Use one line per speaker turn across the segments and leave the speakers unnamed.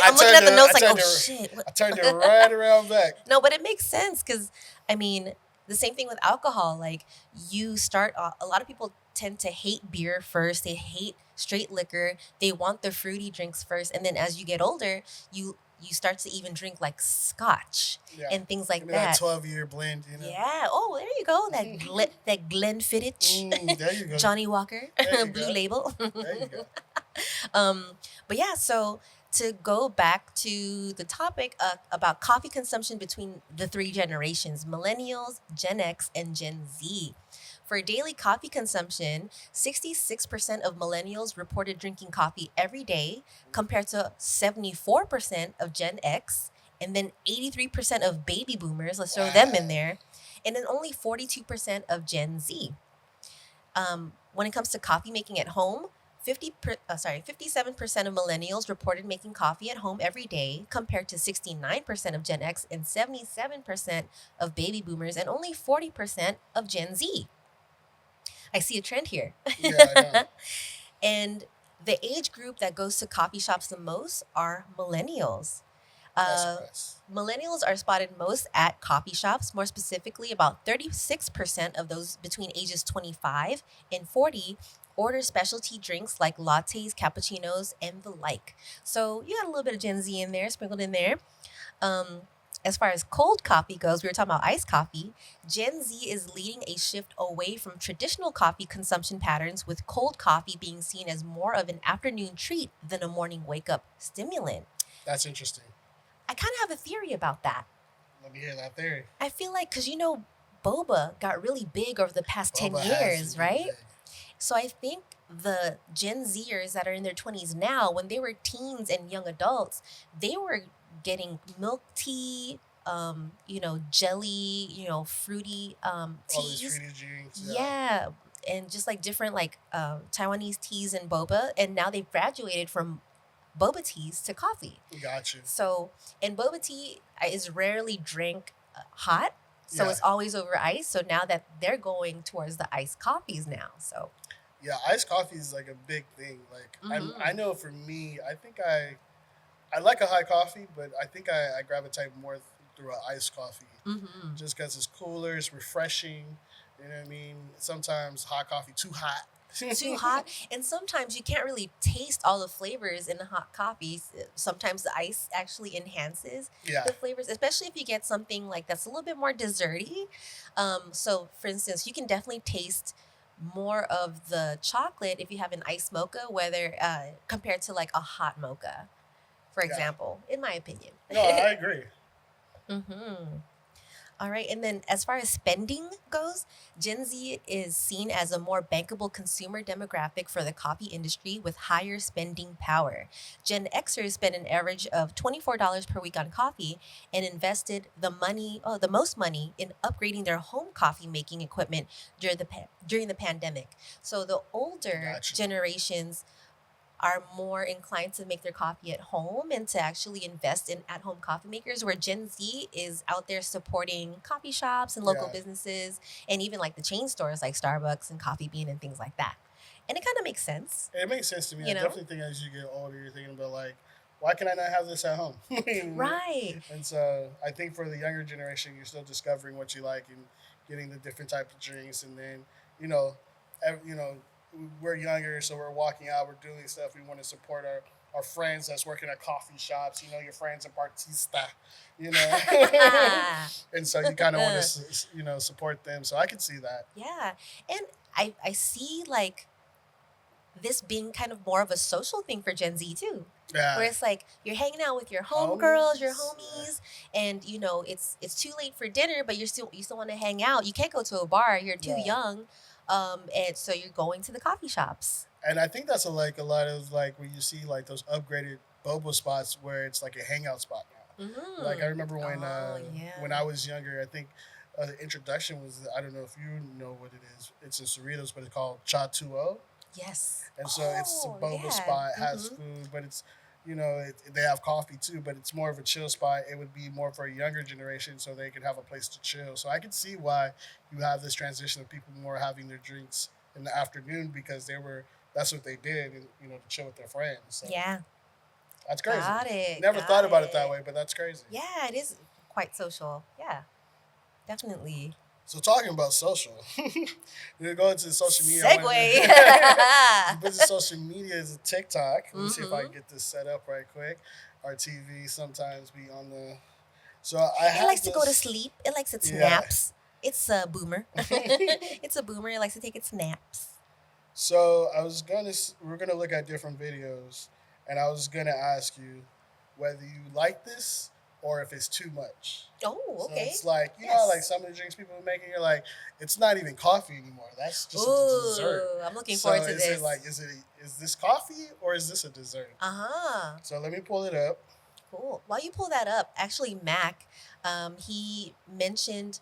like, I'm looking at the notes like, oh shit.
I turned it right around back.
No, but it makes sense because, I mean, the same thing with alcohol. Like, you start, a lot of people tend to hate beer first. They hate straight liquor. They want the fruity drinks first. And then as you get older, you start to even drink like scotch
Yeah.
and things like
Give me that
that.
12-year blend, you know.
Yeah. Oh, there you go. That Glenfiddich,
There you go.
Johnny Walker,
There you
Blue
go.
Label.
There you go.
But yeah, so to go back to the topic about coffee consumption between the three generations, millennials, Gen X, and Gen Z. For daily coffee consumption, 66% of millennials reported drinking coffee every day, compared to 74% of Gen X, and then 83% of baby boomers, let's throw them in
Wow.
there, and then only 42% of Gen Z. When it comes to coffee making at home, 57% of millennials reported making coffee at home every day, compared to 69% of Gen X and 77% of baby boomers, and only 40% of Gen Z. I see a trend here.
Yeah, I know.
And the age group that goes to coffee shops the most are millennials.
That's
Uh,
nice.
Millennials are spotted most at coffee shops. More specifically, about 36% of those between ages 25 and 40 order specialty drinks like lattes, cappuccinos, and the like. So you got a little bit of Gen Z in there, sprinkled in there. Um, as far as cold coffee goes, we were talking about iced coffee. Gen Z is leading a shift away from traditional coffee consumption patterns, with cold coffee being seen as more of an afternoon treat than a morning wake up stimulant.
That's interesting.
I kind of have a theory about that.
Let me hear that theory.
I feel like, because boba got really big over the past 10
Boba has
years,
to be
right?
big.
So I think the Gen Zers that are in their 20s now, when they were teens and young adults, they were getting milk tea, jelly, fruity
All these
teas.
fruity drinks. Yeah.
Yeah. And just like different like Taiwanese teas and boba. And now they've graduated from boba teas to coffee.
Got you.
So, and boba tea is rarely drank hot. So
Yeah.
it's always over ice. So now that they're going towards the iced coffees now. So,
Yeah, iced coffee is like a big thing. Like I
mhm.
know for me, I think I like a high coffee, but I think I gravitate more through an iced coffee,
Mm-hmm.
just because it's cooler, it's refreshing. You know what I mean? Sometimes hot coffee too hot.
Too hot. And sometimes you can't really taste all the flavors in the hot coffees. Sometimes the ice actually enhances
Yeah,
the flavors, especially if you get something like that's a little bit more desserty. So, for instance, you can definitely taste more of the chocolate if you have an iced mocha, whether compared to like a hot mocha, for
yeah.
example, in my opinion.
No, I agree.
Mm-hmm. All right. And then as far as spending goes, Gen Z is seen as a more bankable consumer demographic for the coffee industry with higher spending power. Gen Xers spend an average of $24 per week on coffee and invested the most money in upgrading their home coffee making equipment during the pandemic. So the older
Got you.
generations are more inclined to make their coffee at home and to actually invest in at home coffee makers, where Gen Z is out there supporting coffee shops and local
Yeah,
businesses and even like the chain stores like Starbucks and Coffee Bean and things like that. And it kind of makes sense,
it makes sense to me. I
you know?
definitely think as you get older, you're thinking about like, why can I not have this at home?
Right.
And so I think for the younger generation, you're still discovering what you like and getting the different type of drinks, and then you know, you know, we're younger, so we're walking out, we're doing stuff. We want to support our friends that's working at coffee shops. You know, your friends at Bartista. You know, and so you kind of want to support them. So I can see that.
Yeah. And I see like this being kind of more of a social thing for Gen Z too. Where
Yeah,
it's like you're hanging out with your homegirls, your
homies.
homies, and it's too late for dinner, but you still want to hang out. You can't go to a bar; you're too
Yeah.
young, and so you're going to the coffee shops.
And I think that's a lot of like when you see like those upgraded boba spots where it's like a hangout spot now. Like I
Mm-hmm.
remember
Oh
when
yeah.
I was younger, I think the introduction was, I don't know if you know what it is. It's in Cerritos, but it's called Cha 2O.
Yes.
And so it's a
Oh
boba
yeah.
spot, has
Mm-hmm.
food, but it's they have coffee too, but it's more of a chill spot. It would be more for a younger generation, so they could have a place to chill. So I can see why you have this transition of people more having their drinks in the afternoon because they were that's what they did, and to chill with their friends. So
Yeah.
That's crazy.
Got it.
Never thought
Got
about it that
it.
way, but that's crazy.
Yeah, it is quite social. Yeah, definitely.
So talking about social, we're going to social media.
Segue.
The business social media is a TikTok. Let me see if I can get this set up right quick. Our TV sometimes be on the. So I
It
have
likes to go to
this-
sleep. It likes its
Yeah.
naps. It's a boomer. It's a boomer. It likes to take its naps.
So we're gonna look at different videos, and I was gonna ask you whether you like this or if it's too much.
Oh,
So
okay.
it's like you know, how, like
Yes.
some of the drinks people are making, you're like, it's not even coffee anymore. That's just a dessert.
Ooh, I'm looking
So
forward to
is
this.
it like is this coffee or is this a dessert?
Uh-huh.
So let me pull it up.
Cool. While you pull that up, actually, Mac, he mentioned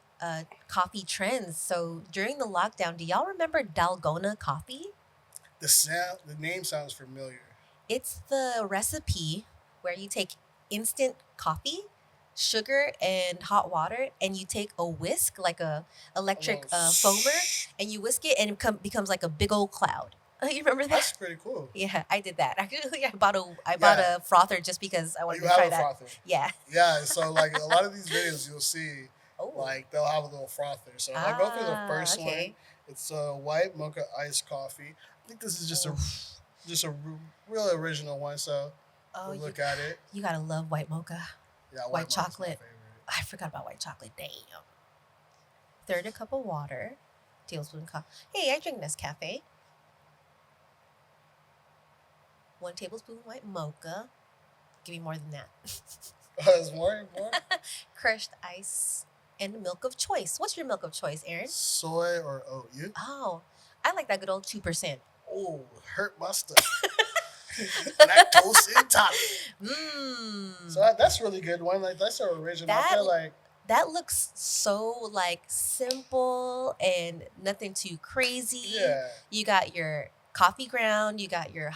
coffee trends. So during the lockdown, do y'all remember Dalgona coffee?
The name sounds familiar.
It's the recipe where you take instant coffee, sugar, and hot water, and you take a whisk, like a electric foamer, and you whisk it, and it becomes like a big old cloud. You remember that?
That's pretty cool.
Yeah, I did that. Actually, I bought a frother just because I wanted
You
to try
have a
that.
frother.
Yeah.
Yeah, so like a lot of these videos you'll see,
Oh.
like they'll have a little frother. So if I go through the first
okay.
one. It's a white mocha iced coffee. I think this is just a real original one. So
Oh,
we'll look at it.
you gotta love white mocha.
Yeah,
white
mocha's my
chocolate.
favorite.
I forgot about white chocolate. Damn. Third a cup of water. Tablespoon coffee. Hey, I drink Nescafe. 1 tablespoon white mocha. Give me more than that.
There's more.
Crushed ice and milk of choice. What's your milk of choice, Aaron?
Soy or oat? You?
Oh, I like that good old 2%.
Oh, hurt my stomach. Lactose intolerant.
Mmm.
So that's really good one. Like that's our original. I
That-
feel like
That looks so like simple and nothing too crazy.
yeah.
You got your coffee ground, you got your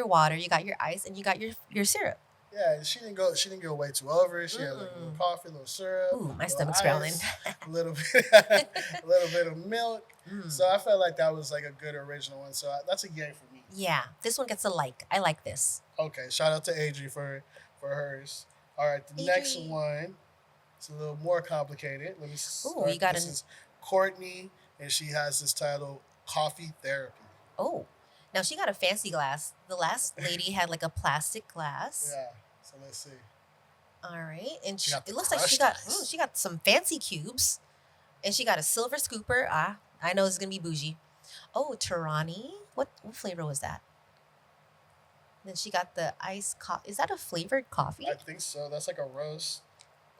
water, you got your ice, and you got your syrup.
Yeah, she didn't go way too over. She had like a little coffee, a little syrup.
Ooh, my
little
stomach's growling.
ice, a little bit of milk.
Mm.
So I felt like that was like a good original one. So that's a yay for me.
Yeah, this one gets a like. I like this.
Okay, shout out to Adri for hers. All right, the next
Adri.
one. It's a little more complicated. Let me.
you got
This
an-
is Courtney, and she has this title, Coffee Therapy.
Oh, now she got a fancy glass. The last lady had like a plastic glass.
Yeah. So let's see.
All right, and
She got the
it looks like
crushed ice.
she got some fancy cubes, and she got a silver scooper. I know it's gonna be bougie. Oh, Tarani. What flavor was that? Then she got the iced coffee. Is that a flavored coffee?
I think so. That's like a roast,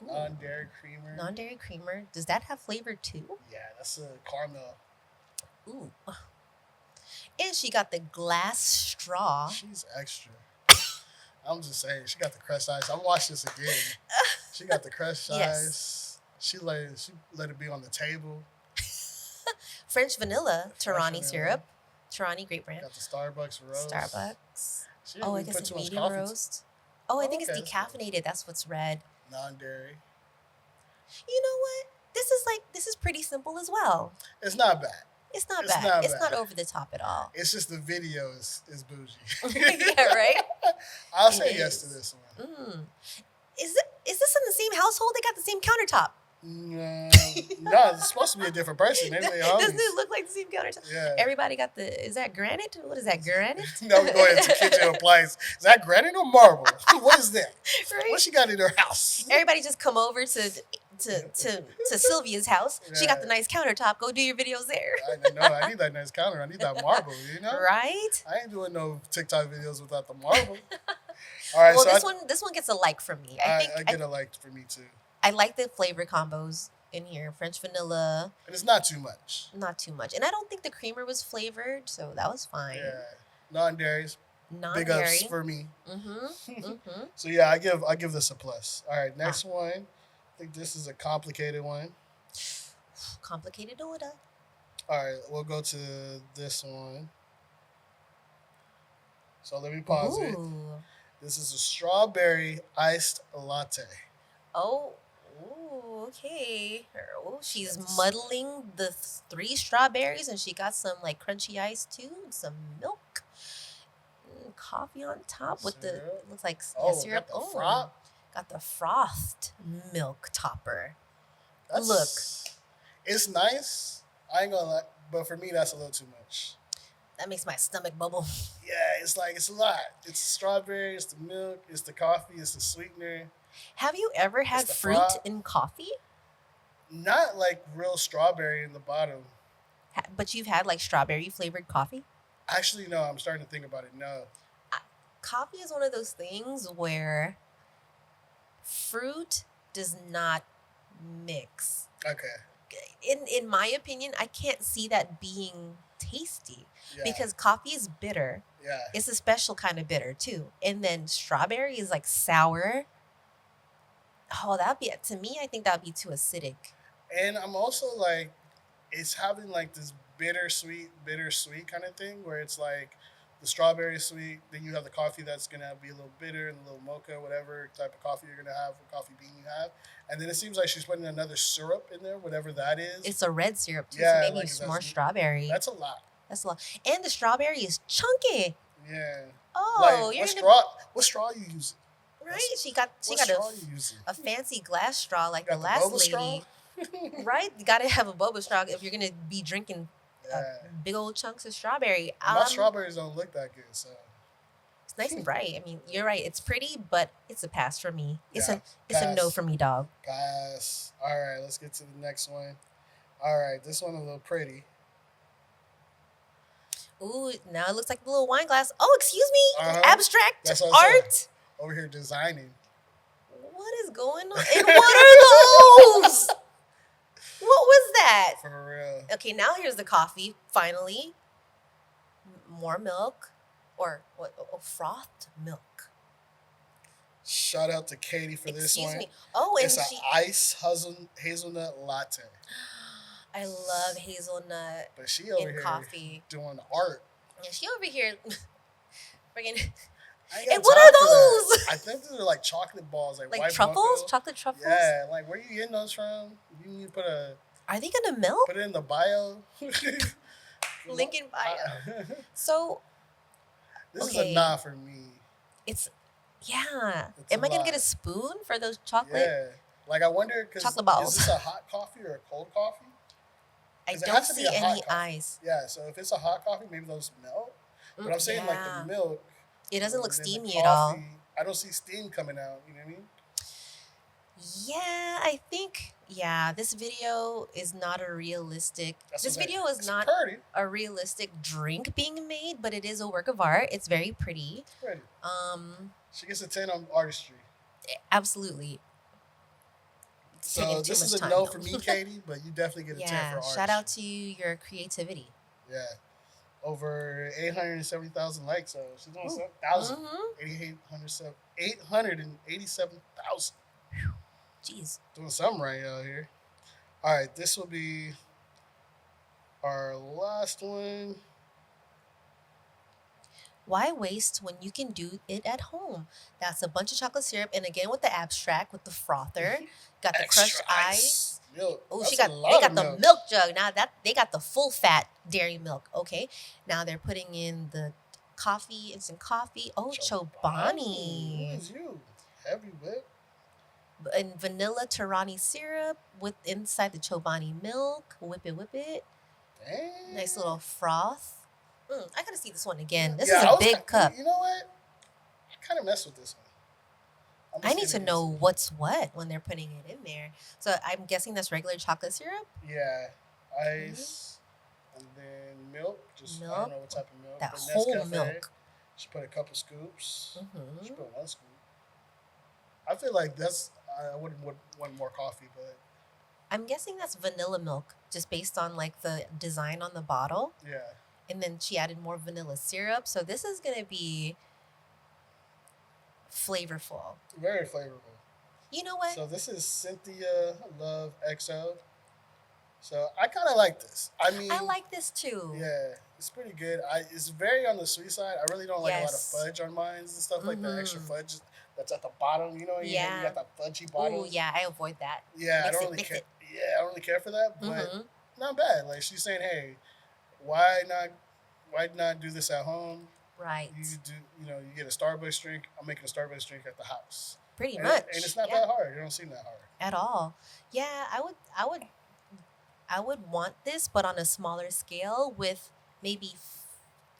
Ooh,
non-dairy creamer.
non-dairy creamer. Does that have flavor too?
Yeah, that's a caramel.
Ooh. And she got the glass straw.
She's extra. I'm just saying, she got the crushed ice. I'm watching this again. She got the crushed
Yes.
ice. She let it be on the table.
French vanilla Tarani
vanilla.
syrup. Tarani, great brand.
Got the Starbucks roast.
Starbucks.
She didn't
Oh, I
even
guess
put
it's
too much
medium
coffee.
roast. Oh, I
Oh,
think
okay,
it's
that's good.
decaffeinated. That's what's red.
Non-dairy.
You know what? This is pretty simple as well.
It's not bad.
It's not
It's
bad.
not
It's
bad.
not over the top at all.
It's just the video is bougie.
Yeah, right?
I'll
It
say yes to
is.
this one.
Mm. Is this in the same household? They got the same countertop.
No, it's supposed to be a different person. They're
Doesn't
homies.
it look like the same countertop?
Yeah.
Everybody got is that granite? What is that, granite?
Now we're going into kitchen appliance. Is that granite or marble? What is that?
Right?
What she got in her house?
Everybody just come over to Sylvia's house. She got the
Yeah.
nice countertop. Go do your videos there.
I know. I need that nice counter. I need that marble. You know.
Right?
I ain't doing no TikTok videos without the marble. All right.
Well,
so
this one gets a like from me.
I
I
get a like for me too,
I like the flavor combos in here. French vanilla,
and it's not too much.
not too much. And I don't think the creamer was flavored, so that was fine.
Yeah. Non-dairies. Big
Non-dairy.
ups for me.
Mm-hmm. Mm-hmm.
So yeah, I give this a plus. All right, next one. I think this is a complicated one.
Complicated order.
All right, we'll go to this one. So let me pause it.
Ooh.
This is a strawberry iced latte.
Oh. Ooh, okay. Oh, she's
That's-
muddling the 3 strawberries, and she got some like crunchy ice too, and some milk. coffee on top with the
Syrup.
looks like
Oh,
syrup.
got the froth.
Got the frothed milk topper.
That's,
Look.
it's nice. I ain't gonna lie, but for me, that's a little too much.
That makes my stomach bubble.
Yeah, it's like it's a lot. It's the strawberry, it's the milk, it's the coffee, it's the sweetener.
Have you ever had
the
fruit
froth.
in coffee?
Not like real strawberry in the bottom.
But you've had like strawberry flavored coffee?
Actually, no. I'm starting to think about it. No.
Coffee is one of those things where fruit does not mix.
Okay.
In my opinion, I can't see that being tasty
Yeah.
because coffee is bitter.
Yeah.
It's a special kind of bitter too. And then strawberry is like sour. Oh, that'd be to me, I think that'd be too acidic.
And I'm also like, it's having like this bittersweet kind of thing where it's like the strawberry is sweet, then you have the coffee that's gonna be a little bitter and a little mocha, whatever type of coffee you're gonna have, or coffee bean you have, and then it seems like she's putting another syrup in there, whatever that is.
It's a red syrup too,
Yeah,
so maybe
like,
it's
that's-
more strawberry.
That's a lot.
That's a lot. And the strawberry is chunky.
Yeah.
Oh,
Like
you're
what straw you using?
right. She got
What
a
straw you using?
a fancy glass straw like
Got
the
the
last
boba
lady.
straw?
Right? You gotta have a boba straw if you're gonna be drinking
Yeah.
big old chunks of strawberry.
And my strawberries don't look that good, so
It's nice and bright. I mean, you're right. It's pretty, but it's a pass for me. It's
Yeah,
a no
pass.
for me, dog.
pass. All right, let's get to the next one. All right, this one a little pretty.
Ooh, now it looks like a little wine glass. Oh, excuse me.
Uh-huh.
Abstract
That's what I
art.
Over here designing.
What is going on? And what are those? What was that?
For real.
Okay, now here's the coffee. Finally, more milk, or what? Oh, frothed milk.
Shout out to Katie for this
Excuse
one.
me. Oh, and
It's an
she.
ice hazelnut latte.
I love hazelnut
But she over
in
here
coffee.
doing art.
And she over here, freaking
I ain't got
And what
time
are
for that.
those?
I think those are like chocolate balls, like
like
white
truffles,
Blanco.
chocolate truffles.
Yeah, like where you getting those from? You need to
Are they gonna melt?
put it in the bio.
Link in bio. So
This is
Okay.
a nah for me.
it's yeah.
It's
Am
a
I gonna
lot.
get a spoon for those chocolate?
Yeah. Like I wonder, because
Chocolate balls.
is this a hot coffee or a cold coffee?
I
'Cause it
don't
has to be
see
a hot
any
coffee.
eyes.
Yeah, so if it's a hot coffee, maybe those melt. But I'm saying like
Yeah.
the milk.
It doesn't
and
look
then the
steamy at all.
coffee, I don't see steam coming out. You know what I mean?
Yeah, I think this video is not a realistic.
That's
This
what I'm saying.
video is
It's
not
pretty.
a realistic drink being made, but it is a work of art. It's very pretty.
It's pretty.
Um,
She gets a 10 on artistry.
absolutely. It's
So
taking too
this is
much
a
time,
no
though.
for me, Katie, but you definitely get a 10 for
Yeah,
artistry.
shout out to your creativity.
Yeah. Over 870,000 likes, so she's doing
Ooh.
7,000.
Mm-hmm.
887,000.
Jeez.
Doing something right out here. All right, this will be our last one.
Why waste when you can do it at home? That's a bunch of chocolate syrup, and again with the abstract, with the frother, got the crushed
Extra
ice.
Milk.
Oh,
That's
she
a
got
lot
they
of
got the milk jug. Now that they got the full fat dairy milk. Okay, now they're putting in the coffee, instant coffee. Oh,
Who
Chobani
is you? Heavy whip.
and vanilla Tarani syrup with inside the Chobani milk. Whip it.
Dang.
Nice little froth. I gotta see this one again. This
Yeah,
is
I
a
was
big
ki-
cup.
You know what? I kind of mess with this one. I'm
I
just
need to
gonna
know what's what when they're putting it in there. So I'm guessing that's regular chocolate syrup.
Yeah, ice, and then milk. Just I
Milk.
don't know what type of milk.
That
but
whole
Nescafe.
milk.
She put a couple scoops.
Hmm.
She put one scoop. I feel like I wouldn't want more coffee, but
I'm guessing that's vanilla milk, just based on like the design on the bottle.
yeah.
And then she added more vanilla syrup. So this is gonna be flavorful.
Very flavorful.
You know what?
So this is Cynthia Love XO. So I kind of like this. I mean,
I like this too.
Yeah, it's pretty good. It's very on the sweet side. I really don't like
Yes.
a lot of fudge on mine and stuff like that. Extra
Mhm.
fudge that's at the bottom. You know,
Yeah.
you got that fudgy
Oh
bottom.
yeah, I avoid that.
Yeah, I
Mix
don't
it,
really
mix
care.
it.
Yeah, I don't really care for that, but
Hmm.
not bad. Like she's saying, hey, why not do this at home?
Right.
You do, you get a Starbucks drink. I'm making a Starbucks drink at the house,
Pretty
and,
much.
and it's not
Yeah.
that hard. It don't seem that hard.
At all. Yeah, I would want this, but on a smaller scale with maybe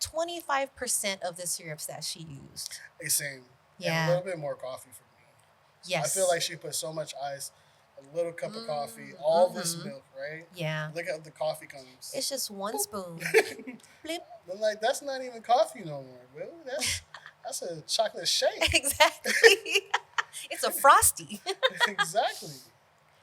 25% of the syrups that she used.
It's same. And a
Yeah.
little bit more coffee for me. I
Yes.
feel like she put so much ice, a little cup of coffee,
Mm,
all this
mhm.
milk, right?
Yeah.
Look how the coffee comes.
It's just one spoon. Blip.
I'm like, that's not even coffee no more, bro. That's a chocolate shake.
Exactly. It's a frosty.
Exactly.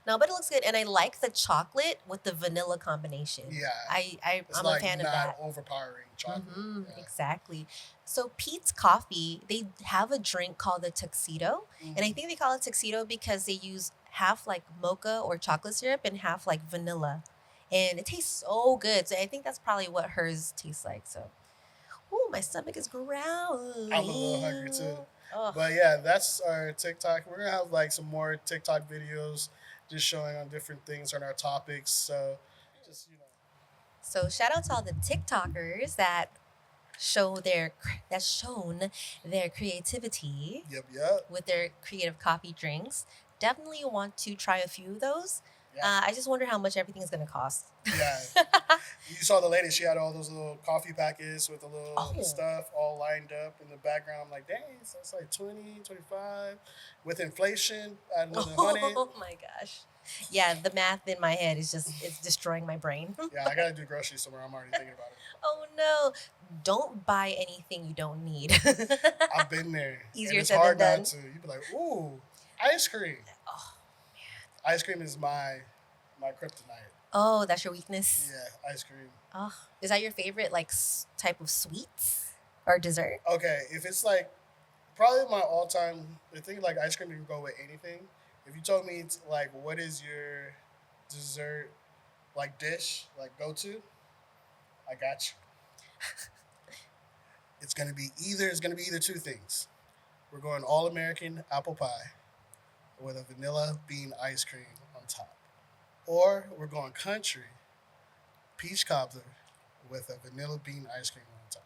No, but it looks good, and I like the chocolate with the vanilla combination.
Yeah. It's
I'm
like
a fan of
not
that.
overpowering chocolate. Yeah.
Exactly. So Pete's Coffee, they have a drink called the Tuxedo, and I
Mhm.
think they call it Tuxedo because they use half like mocha or chocolate syrup and half like vanilla, and it tastes so good. So I think that's probably what hers tastes like. So, ooh, my stomach is growling.
I'm a little hungry too.
Oh,
But yeah, that's our TikTok. We're gonna have like some more TikTok videos just showing on different things on our topics. So just
so shout out to all the TikTokers that that's shown their creativity
yep.
with their creative coffee drinks. Definitely want to try a few of those.
Yeah.
I just wonder how much everything is going to cost.
Yeah. You saw the lady, she had all those little coffee packets with the little
Oh.
stuff all lined up in the background. I'm like, dang, so it's like 20, 25. With inflation, add another 100.
Oh my gosh. Yeah, the math in my head is it's destroying my brain.
Yeah, I gotta do groceries somewhere. I'm already thinking about it.
Oh no. Don't buy anything you don't need.
I've been there.
Easier
and it's
said than
hard
done.
not to. You'd be like, ooh, ice cream.
Oh,
Ice cream is my kryptonite.
oh, that's your weakness.
Yeah, ice cream.
Oh, is that your favorite like type of sweets or dessert?
Okay, if it's like probably my all time, the thing like ice cream, you can go with anything. If you told me it's like what is your dessert like dish, like go to, I got you. It's gonna be either two things. We're going all American apple pie with a vanilla bean ice cream on top. Or we're going country peach cobbler with a vanilla bean ice cream on top.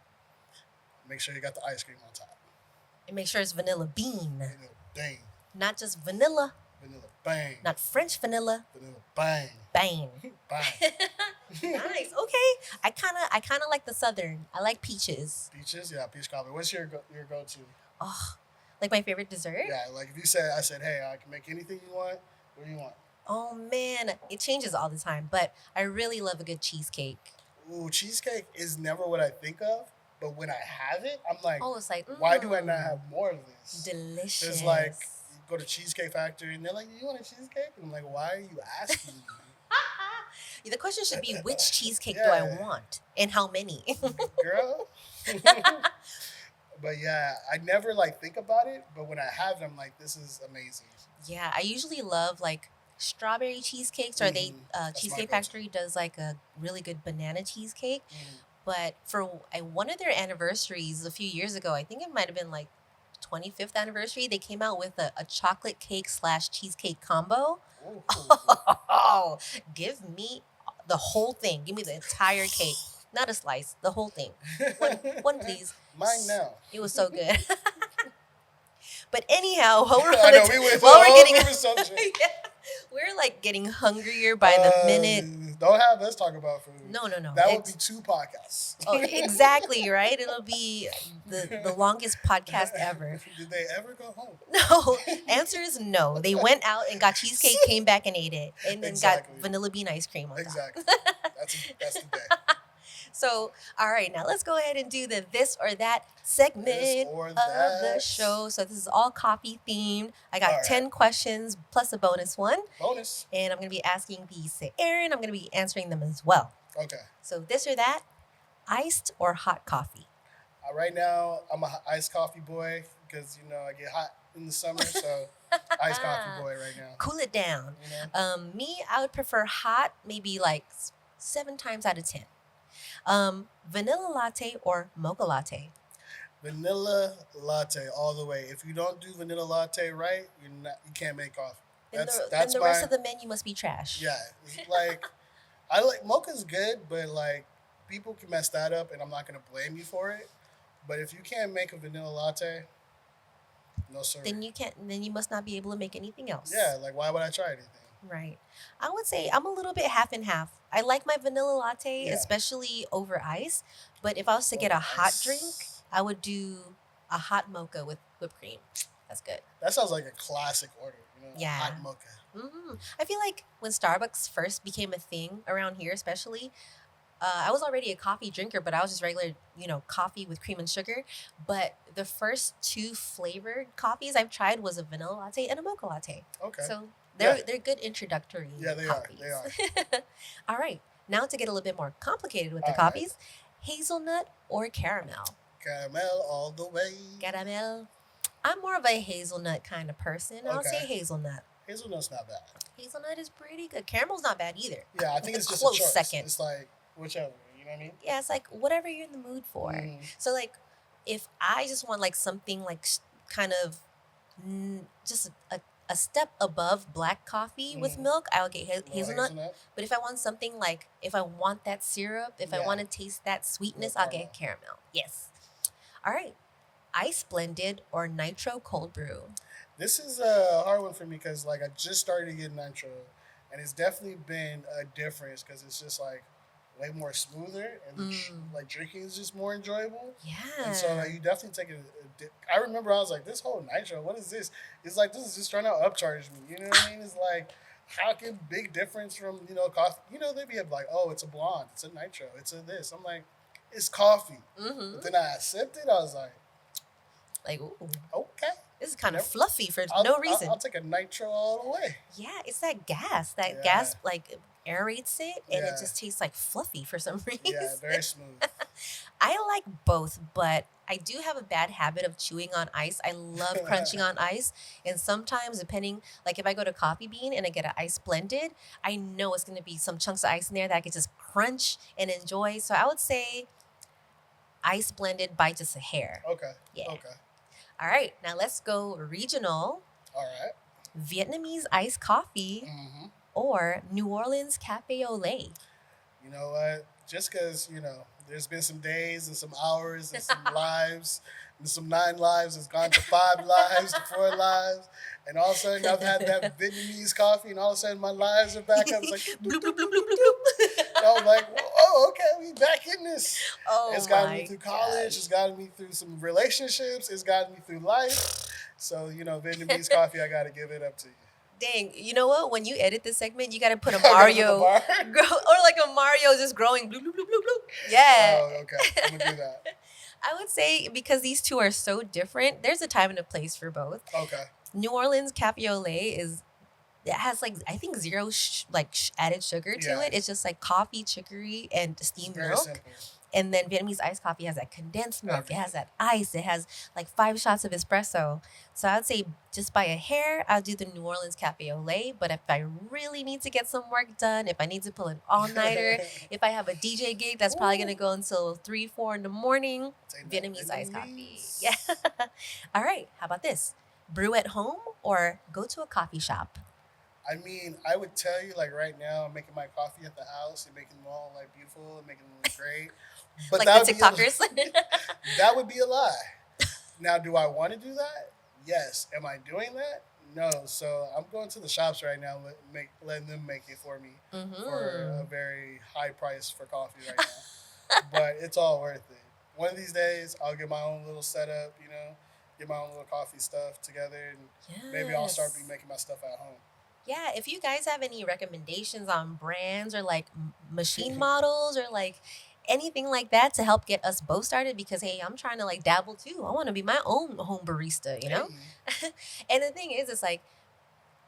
Make sure you got the ice cream on top.
And make sure it's vanilla bean,
Vanilla bang.
not just vanilla,
Vanilla bang.
not French vanilla.
Vanilla bang.
Bang.
Bang.
Nice. Okay. I kind of like the southern. I like peaches.
Peaches? Yeah, peach cobbler. What's your go-to?
Oh, like my favorite dessert.
Yeah, like if I said, hey, I can make anything you want. What do you want?
Oh man, it changes all the time, but I really love a good cheesecake.
Ooh, cheesecake is never what I think of, but when I have it, I'm like,
Oh, it's like
why do I not have more of this?
delicious?
There's like, you go to Cheesecake Factory and they're like, you want a cheesecake? And I'm like, why are you asking me?
The question should be which cheesecake do
Yeah.
I want and how many?
Girl. But yeah, I never like think about it, but when I have it, I'm like, this is amazing.
Yeah, I usually love like strawberry cheesecakes, or they
That's my
Cheesecake
go-to.
Factory does like a really good banana cheesecake.
Mm.
But for one of their anniversaries a few years ago, I think it might have been like 25th anniversary, they came out with a chocolate cake / cheesecake combo.
Ooh.
Oh, give me the whole thing. Give me the entire cake, not a slice, the whole thing. One please.
Mine now.
It was so good. But anyhow, while we're,
I know, we went to a whole different subject.
Yeah, we're like getting hungrier by the minute.
Don't have us talk about food.
No.
That would be 2 podcasts.
Oh, exactly, right? It'll be the longest podcast ever.
Did they ever go home?
No, answer is no. They went out and got cheesecake, came back and ate it, and then
Exactly.
got vanilla bean ice cream on top.
Exactly. That's the day.
So, all right, now let's go ahead and do the this or that segment
This or
of the
that.
show. So this is all coffee themed. I got
All right.
10 questions plus a bonus one,
Bonus.
and I'm going to be asking these to Aaron. I'm going to be answering them as well.
Okay.
So this or that, iced or hot coffee?
Right now, I'm a iced coffee boy because, I get hot in the summer. So, iced coffee boy right now.
Cool it down.
You know?
Me, I would prefer hot, maybe like 7 times out of 10. Vanilla latte or mocha latte?
Vanilla latte all the way. If you don't do vanilla latte right, you can't make coffee.
Then
That's
the
my,
rest of the menu must be trash.
yeah. It's like I like mocha's good, but like people can mess that up, and I'm not gonna blame you for it. But if you can't make a vanilla latte, no sir.
Then you can't. Then you must not be able to make anything else.
Yeah, like why would I try anything?
Right. I would say I'm a little bit half and half. I like my vanilla latte,
Yeah,
especially over ice. But if I was to get
over
a hot drink,
ice.
I would do a hot mocha with whipped cream. That's good.
That sounds like a classic order.
Yeah.
Hot mocha.
I feel like when Starbucks first became a thing around here, especially, I was already a coffee drinker, but I was just regular, coffee with cream and sugar. But the first two flavored coffees I've tried was a vanilla latte and a mocha latte.
Okay.
So
Yeah,
they're good introductory
yeah, they are. They
coffees.
are.
All right, now to get a little bit more complicated with the
All right.
coffees, hazelnut or caramel?
Caramel all the way.
Caramel. I'm more of a hazelnut kind of person. I'll say
Okay.
hazelnut.
Hazelnut's not bad.
Hazelnut is pretty good. Caramel's not bad either.
Yeah, I
Like
think
a
it's just a
close
choice.
second.
It's like whichever. You know what I mean?
Yeah, it's like whatever you're in the mood for.
Mm,
So like, if I just want like something like kind of just a step above black coffee with
mm.
milk, I'll get
Little
hazelnut.
hazelnut.
But if I want something like, if I want that syrup, if I
Yeah.
want to taste that sweetness,
Little
I'll
caramel.
get caramel. Yes. All right. Ice blended or nitro cold brew?
This is a hard one for me because like I just started to get nitro, and it's definitely been a difference because it's just like way more smoother and
Mm,
like drinking is just more enjoyable. And so
yeah.
like, you definitely take a dip. I remember I was like, this whole nitro, what is this? It's like this is just trying to upcharge me. You know what I mean? It's like how can big difference from coffee? They be like, oh, it's a blonde, it's a nitro, it's a this. I'm like, it's coffee.
Mm-hmm.
But then I accepted. I was like,
Like, ooh,
okay,
this is kind of
never.
fluffy for
I'll,
no
I'll,
reason.
I'll take a nitro all the way.
Yeah, it's that gas. That
Yeah,
gas like aerates it and it
yeah,
just tastes like fluffy for some
yeah,
reason.
very smooth.
I like both, but I do have a bad habit of chewing on ice. I love crunching on ice. And sometimes, depending, like if I go to Coffee Bean and I get an ice blended, I know it's going to be some chunks of ice in there that I could just crunch and enjoy. So I would say ice blended by just a hair.
Okay,
Yeah.
okay,
All right. Now let's go regional.
all right.
Vietnamese iced coffee
Mm-hmm.
or New Orleans cafe au lait.
You know what? Just because there's been some days and some hours and some lives, and some 9 lives has gone to 5 lives to 4 lives, and all of a sudden I've had that Vietnamese coffee, and all of a sudden my lives are back up. It's like,
Bloop, bloop, bloop, bloop, bloop.
and I was like, oh, okay, we back in this.
Oh
It's gotten me
my
through college.
gosh.
It's gotten me through some relationships. It's gotten me through life. So Vietnamese coffee, I gotta give it up to you.
Dang, you know what? When you edit this segment, you gotta put a
I gotta put the
Mario,
bar.
or like a Mario just growing. Bloop, bloop, bloop, bloop, bloop. Yeah,
Oh, okay. I'm gonna do that.
I would say because these two are so different, there's a time and a place for both.
Okay.
New Orleans cafe au lait it has like I think zero added sugar to
Yeah.
it. It's just like coffee, chicory, and
It's
steamed
very
milk.
simple.
And then Vietnamese iced coffee has that condensed milk. It
Everything.
has that ice. It has like 5 shots of espresso. So I would say just by a hair, I'll do the New Orleans cafe au lait. But if I really need to get some work done, if I need to pull an all nighter, if I have a DJ gig that's probably gonna
Ooh,
go until 3, 4 in the morning,
take that
Vietnamese iced coffee.
Vietnamese.
Yeah. All right. How about this? Brew at home or go to a coffee shop?
I mean, I would tell you like right now, I'm making my coffee at the house and making them all like beautiful and making them look great. But
Like
that
the
would be a,
TikTokers?
that would be a lie. Now, do I want to do that? Yes. Am I doing that? No. So I'm going to the shops right now, letting them make it for me for a
Mm-hmm.
very high price for coffee right now. But it's all worth it. One of these days, I'll get my own little setup, get my own little coffee stuff together, and maybe I'll start
Yes.
making my stuff at home.
Yeah, if you guys have any recommendations on brands or like machine models or like anything like that to help get us both started, because hey, I'm trying to like dabble too. I want to be my own home barista, you know?
Hey,
And the thing is, it's like,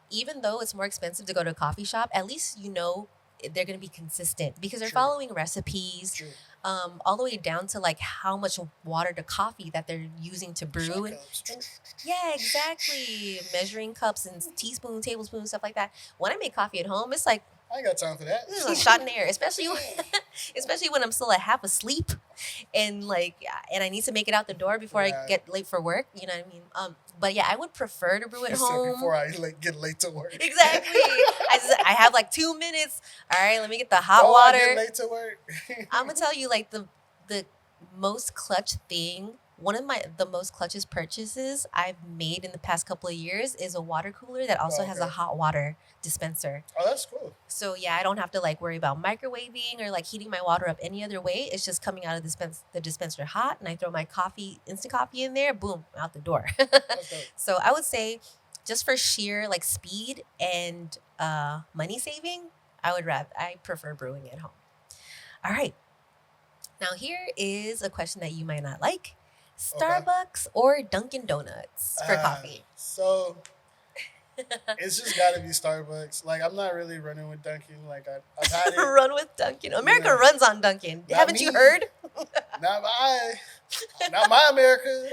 even though it's more expensive to go to a coffee shop, at least they're going to be consistent because they're
true,
following recipes,
true.
all the way down to like how much water to coffee that they're using to
Shot
brew.
cups.
And yeah, exactly. Measuring cups and teaspoon, tablespoon, stuff like that. When I make coffee at home, it's like
I ain't got time for that.
a shot in the air, especially when I'm still half asleep and I need to make it out the door before I
Yeah.
get late for work. You know what I mean? But yeah, I would prefer to brew at
You said
home.
before I get late to work.
Exactly. I have like 2 minutes. All right, let me get the hot
Oh, I get
water.
late to work.
I'm gonna tell you like the most clutch thing one of the most clutchest purchases I've made in the past couple of years is a water cooler that also
Oh,
has
okay.
a hot water dispenser.
Oh, that's cool.
So yeah, I don't have to like worry about microwaving or like heating my water up any other way. It's just coming out of the dispenser hot, and I throw my instant coffee in there, boom, out the door.
That's dope.
So I would say, just for sheer like speed and money saving, I prefer brewing at home. All right, now here is a question that you might not like:
Okay.
Starbucks or Dunkin' Donuts for coffee?
So it's just got to be Starbucks. Like I'm not really running with Dunkin'. Like I've had it.
Run with Dunkin'. America
Yeah.
runs on Dunkin'.
Not
Haven't you
me.
heard?
Not my America.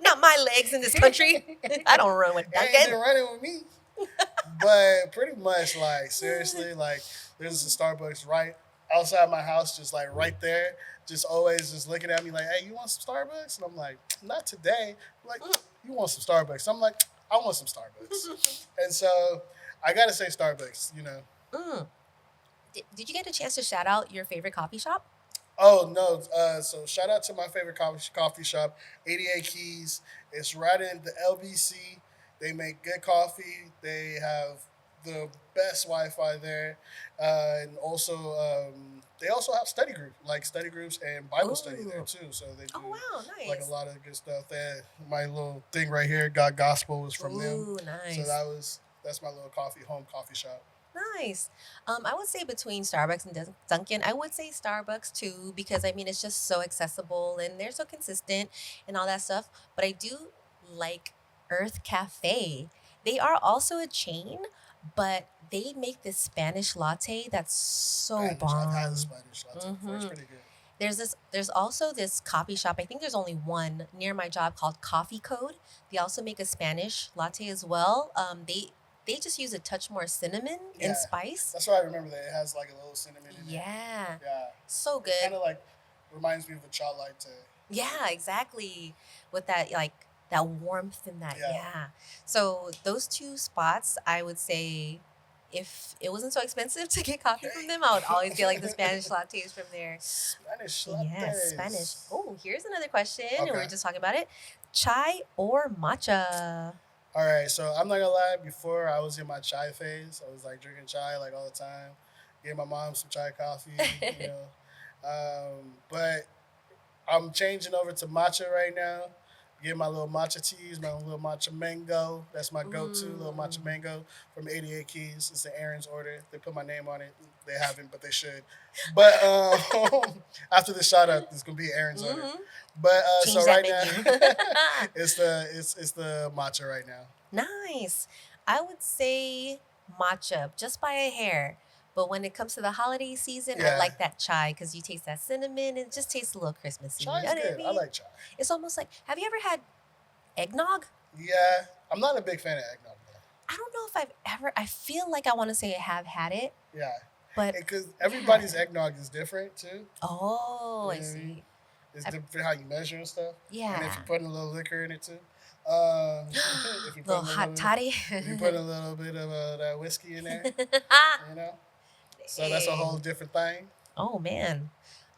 Not my legs in this country. I don't run with
They ain't been
Dunkin'.
running with me. But pretty much, like seriously, like there's a Starbucks right outside my house, just like right there. Just always just looking at me like, "Hey, you want some Starbucks?" And I'm like, "Not today." Like, you want some Starbucks? I'm like, I want some Starbucks. And so I gotta say Starbucks.
Mm. Did you get a chance to shout out your favorite coffee shop?
Oh no! So shout out to my favorite coffee shop, 88 Keys. It's right in the LBC. They make good coffee. They have the best Wi-Fi there, and also they also have study groups and Bible study there
Ooh.
too. So they
Oh
do
wow,
like a
nice.
lot of good stuff. There, my little thing right here, God Gospel, was from them.
Ooh,
So
nice.
that's my little home coffee shop.
Nice. I would say between Starbucks and Dunkin', I would say Starbucks too, because I mean it's just so accessible and they're so consistent and all that stuff. But I do like Earth Cafe. They are also a chain, but they make this Spanish latte that's so
I've had the
bomb.
Spanish latte before. It's
Hmm.
pretty good.
There's also this coffee shop. I think there's only one near my job called Coffee Code. They also make a Spanish latte as well. They just use a touch more cinnamon and
Yeah,
spice.
that's why I remember that it has like a little cinnamon in there.
Yeah,
Yeah,
so
it kind
good.
of like reminds me of a chai latte.
Yeah, exactly. With that like that warmth and that
Yeah,
yeah. So those two spots, I would say, if it wasn't so expensive to get coffee from them, I would always get like the Spanish lattes from there.
Spanish
Yes, Spanish.
lattes.
Oh, here's another question, and we
Okay.
are just talking about it. Chai or matcha?
All right, so I'm not gonna lie. Before I was in my chai phase, I was like drinking chai like all the time. Gave my mom some chai coffee, you know. But I'm changing over to matcha right now. Get my little matcha teas, my little matcha mango. That's my go-to little matcha
Mm.
mango from 88 Keys. It's the Aaron's order. They put my name on it. They haven't, but they should. But after the shout out, it's gonna be Aaron's order.
Hmm.
But
Change
so
that
right
menu.
now, it's the matcha right now.
Nice. I would say matcha just by a hair. But when it comes to the holiday season, I
Yeah,
like that chai because you taste that cinnamon and it just tastes a little Christmassy. You
chai
know
is
what I
good. I
mean?
like chai.
It's almost like, have you ever had eggnog?
Yeah, I'm not a big fan of eggnog though.
I don't know if I feel like I want to say I have had it,
Yeah,
but
because
yeah.
everybody's eggnog is different too.
Oh,
You
I
know what I mean?
see.
It's
I,
different how you measure and stuff, and if
yeah.
you put a little liquor in it too. Um, if you put
Little
a
hot
little,
toddy.
if you put a little bit of that whiskey in there, you know. So that's a whole
Dang.
different thing.
Oh man.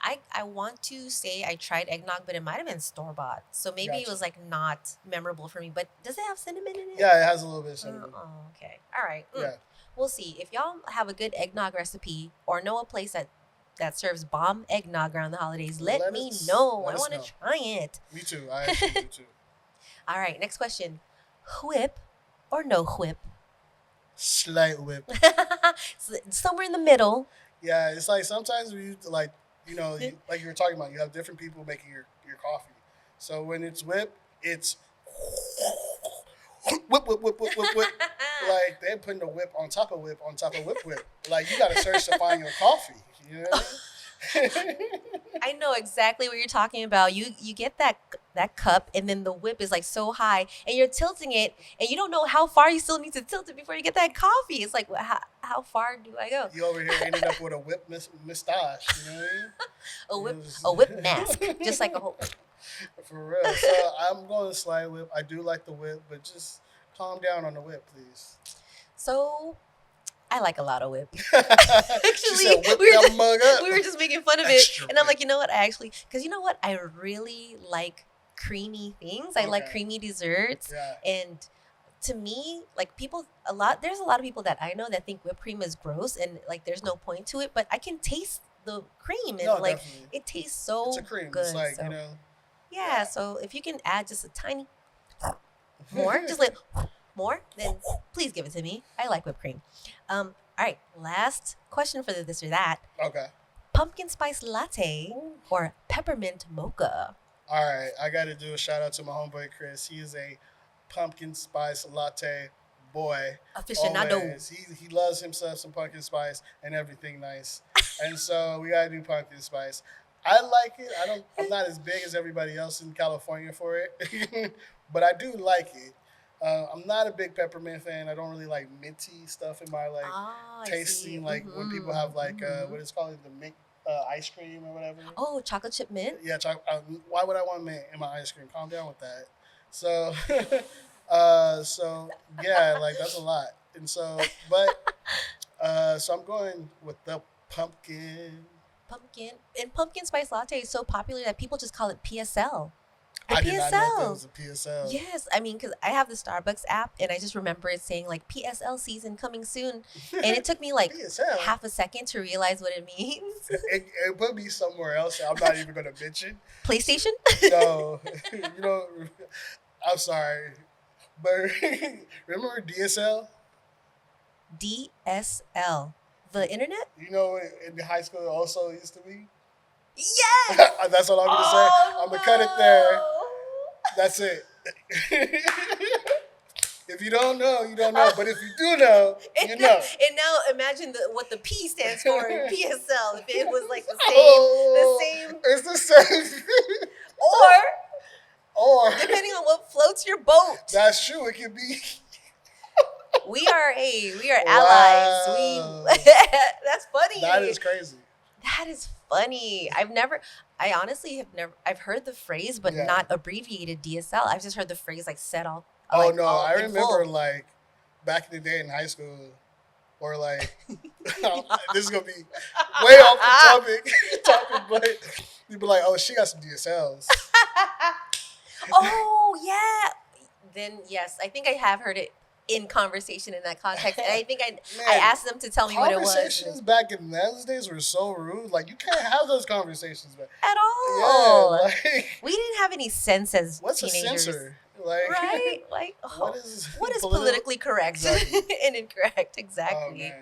I want to say I tried eggnog, but it might have been store bought. So maybe it
Gotcha.
was like not memorable for me. But does it have cinnamon in it?
Yeah, it has a little bit of cinnamon.
Oh, okay. All right.
Yeah,
We'll see. If y'all have a good eggnog recipe or know a place that serves bomb eggnog around the holidays, let me know.
let
I
us
want
know.
to try it.
Me too. I actually do too.
All right. Next question. Whip or no whip?
Slight whip.
Somewhere in the middle.
Yeah, it's like sometimes we like like you were talking about. You have different people making your coffee. So when it's whip, it's whip whip whip whip whip whip. Like they're putting the whip on top of whip on top of whip whip. Like you got to search to find your coffee. You know what I mean?
I know exactly what you're talking about. You get that cup, and then the whip is like so high, and you're tilting it, and you don't know how far you still need to tilt it before you get that coffee. It's like, how far do I go?
You over here ended up with a whip mustache. You know what I mean?
A
It
whip,
was-
a whip mask, just like a whole.
For real. So I'm going to slide whip. I do like the whip, but just calm down on the whip, please.
So I like a lot of whip.
She
Actually,
said, "Whip
we were
that
just,
mug up."
we were just making fun of it,
Extra
and I'm
whip.
like, you know what? Because you know what? I really like creamy things. I like
Okay.
creamy desserts,
Yeah.
and to me, like there's a lot of people that I know that think whipped cream is gross and like there's no point to it, but I can taste the cream and
No,
like
definitely.
it tastes so
It's a cream.
good.
It's like,
So
yeah.
yeah, so if you can add just a tiny more, just like more, then please give it to me. I like whipped cream. All right, last question for the this or that:
Okay.
pumpkin spice latte or peppermint mocha?
All right. I got to do a shout out to my homeboy Chris. He is a pumpkin spice latte boy.
Aficionado.
Always. He loves himself some pumpkin spice and everything nice. And so we gotta do pumpkin spice. I like it. I'm not as big as everybody else in California for it, but I do like it. I'm not a big peppermint fan. I don't really like minty stuff in my like
Ah, I see.
tasting. Like when people have like what is called the mint ice cream or whatever.
Oh, chocolate chip mint.
Yeah, why would I want mint in my ice cream? Calm down with that. So, so yeah, like that's a lot. And so, so I'm going with the pumpkin.
Pumpkin spice latte is so popular that people just call it PSL. The
I did not know that
PSL.
was a PSL.
Yes, I mean, because I have the Starbucks app and I just remember it saying like PSL season coming soon. And it took me like
PSL.
half a second to realize what it means.
It put me somewhere else. I'm not even gonna mention.
PlayStation?
No, you know, I'm sorry, but remember DSL?
DSL. The internet?
You know, in high school it also used to be.
Yes!
That's all I'm gonna say. I'm gonna cut it there.
no.
That's it. If you don't know, you don't know. But if you do know, you know.
And now imagine what the P stands for in PSL. If it was like the
Oh,
same,
It's the same.
or
Or
depending on what floats your boat.
that's true. It could be.
We are
Wow.
allies. That's funny.
That is crazy.
That is funny. I honestly have never, I've heard the phrase, but
Yeah.
not abbreviated DSL. I've just heard the phrase like said all.
Oh
like,
no,
all
I
in
remember
full.
like back in the day in high school, or like this is gonna be way off the topic, but you'd be like, oh, she got some DSLs.
Oh yeah. Then yes, I think I have heard it in conversation in that context, and I think I
Man,
asked them to tell me what it was
Conversations back in those days were so rude. Like you can't have those conversations back.
at
Yeah,
all.
like
We didn't have any sense as
what's a
teenagers.
censor? Like
Right? Like,
what is
politically correct
Exactly.
and incorrect?
Oh
Exactly.
man,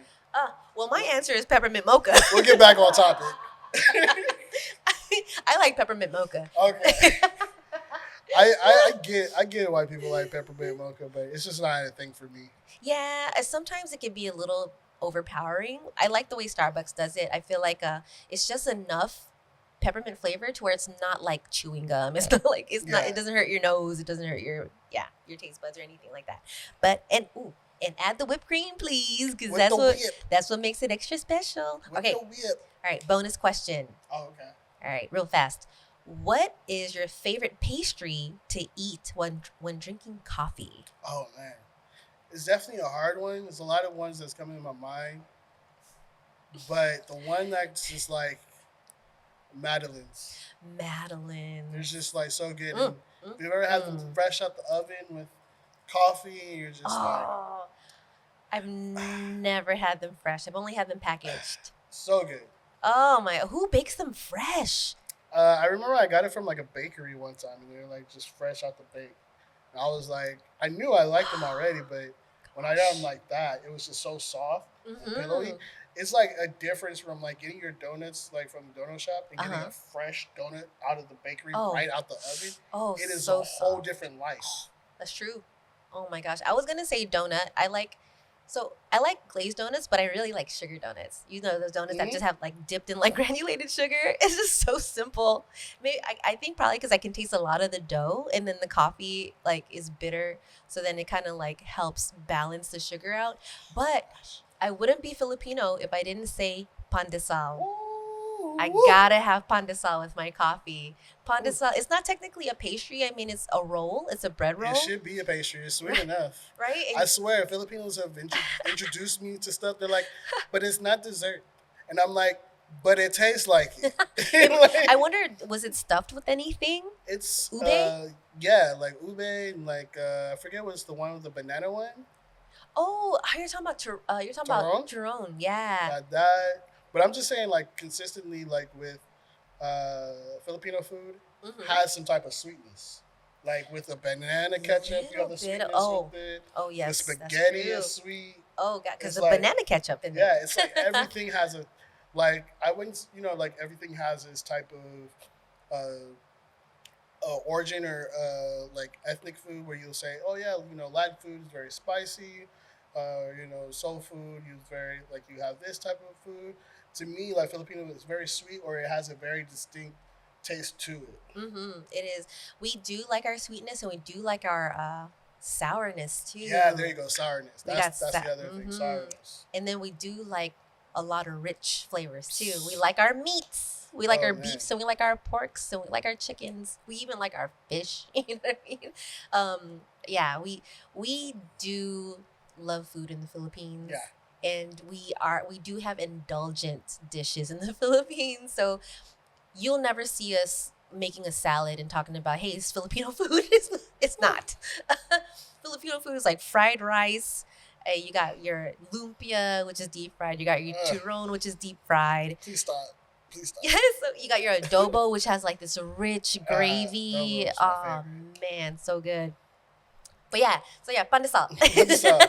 Well, my answer is peppermint mocha.
we'll get back on topic.
I like peppermint mocha.
Okay. I get why people like peppermint mocha, but it's just not a thing for me.
Yeah, sometimes it can be a little overpowering. I like the way Starbucks does it. I feel like it's just enough peppermint flavor to where it's not like chewing gum. It's not like it's not.
Yeah.
It doesn't hurt your nose. It doesn't hurt your taste buds or anything like that. But and add the whipped cream, please, because
With
that's
the
what
whip.
that's what makes it extra special.
With
Okay,
the whip.
all right. Bonus question.
Oh, okay.
All right, real fast. What is your favorite pastry to eat when drinking coffee?
Oh man, it's definitely a hard one. There's a lot of ones that's coming to my mind, but the one that's just like Madeline's.
Madeline.
They're just like so good.
Mm,
And if you've ever had them fresh out the oven with coffee, and you're just like
Oh, I've never had them fresh. I've only had them packaged.
so good.
Oh my! Who bakes them fresh?
I remember I got it from like a bakery one time, and they were like just fresh out the bake. And I was like, I knew I liked them already, but when I got them like that, it was just so soft and pillowy.
Mhm.
It's like a difference from like getting your donuts like from the donut shop and getting
Uh-huh.
a fresh donut out of the bakery
Oh.
right out the oven.
Oh,
It is
so
a whole
soft.
different life.
That's true. Oh my gosh. I was gonna say donut. I like glazed donuts, but I really like sugar donuts. You know those donuts that
Mhm.
just have like dipped in like granulated sugar. It's just so simple. Maybe I think probably because I can taste a lot of the dough, and then the coffee like is bitter, so then it kind of like helps balance the sugar out. But I wouldn't be Filipino if I didn't say pandesal. I gotta have pandesal with my coffee. Pandesal, it's not technically a pastry. I mean, it's a roll. It's a bread roll.
It should be a pastry. It's sweet enough.
Right?
I swear, Filipinos have introduced me to stuff. They're like, but it's not dessert. And I'm like, but it tastes like it. Like,
I wonder, was it stuffed with anything?
it's,
Ube?
yeah, like ube, and like, I forget what's the one with the banana one.
Oh, you're talking about you're talking about Turon. Yeah.
That. But I'm just saying, like, consistently, like, with Filipino food, has some type of sweetness. Like, with the banana ketchup, you have the sweetness with it.
Oh, yes.
The spaghetti is sweet.
Oh, God, because
It's
the
like-
banana ketchup in
Yeah,
there.
it's like everything has a, like, I wouldn't, like, everything has this type of origin or, like, ethnic food where you'll say, oh, yeah, Latin food is very spicy. Soul food, you have this type of food. To me, like, Filipino is very sweet, or it has a very distinct taste to it.
It is. We do like our sweetness, and we do like our sourness too.
Yeah, there you go, sourness.
We
That's
got
the other thing, sourness.
And then we do like a lot of rich flavors too. We like our meats. We like
Oh,
our
man.
beefs, and we like our porks, and we like our chickens. We even like our fish. You know what I mean? Yeah, we do love food in the Philippines.
Yeah.
And we do have indulgent dishes in the Philippines. So you'll never see us making a salad and talking about, hey, it's Filipino food. It's not. Filipino food is like fried rice. You got your lumpia, which is deep fried. You got your turon, which is deep fried.
Please stop.
Yes, so you got your adobo, which has like this rich gravy.
adobo is my
Oh
favorite.
man, so good. But yeah, pandesal.
Pandesal.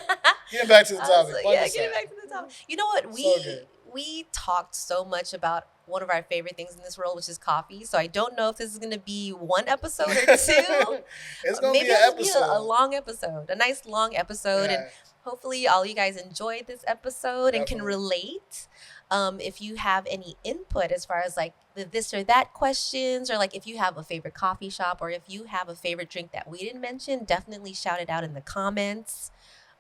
Getting back to the topic.
Getting back to the topic. You know what?
So good.
We talked so much about one of our favorite things in this world, which is coffee. So I don't know if this is going to be one episode or two.
It's going to
Maybe
be an
it'll
episode.
a long episode, a nice long episode, and
Yeah.
hopefully all you guys enjoyed this episode and can
Definitely.
relate. If you have any input as far as like the this or that questions, or like if you have a favorite coffee shop, or if you have a favorite drink that we didn't mention, definitely shout it out in the comments.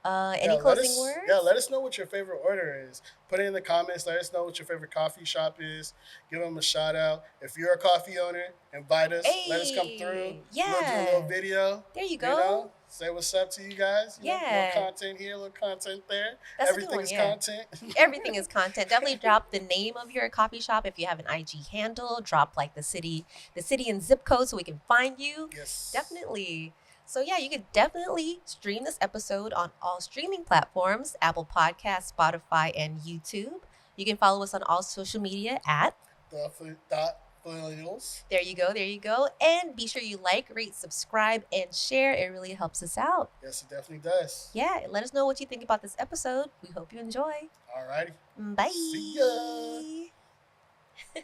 Any
Yeah,
closing words?
Yeah, let us know what your favorite order is. Put it in the comments. Let us know what your favorite coffee shop is. Give them a shout out. If you're a coffee owner, invite us. Let us come through.
Yeah.
We'll do a little video.
There you go.
Say what's up to you guys.
Yeah.
Little content here, little content there.
That's a good
Everything
one,
is
yeah.
content.
Everything is content. Definitely drop the name of your coffee shop. If you have an IG handle, drop like the city and zip code so we can find you.
Yes.
Definitely. So yeah, you could definitely stream this episode on all streaming platforms, Apple Podcasts, Spotify, and YouTube. You can follow us on all social media at
Millennials.
There you go. And be sure you like, rate, subscribe, and share. It really helps us out.
Yes, it definitely does.
Yeah, let us know what you think about this episode. We hope you enjoy.
Alrighty.
Bye.
See ya.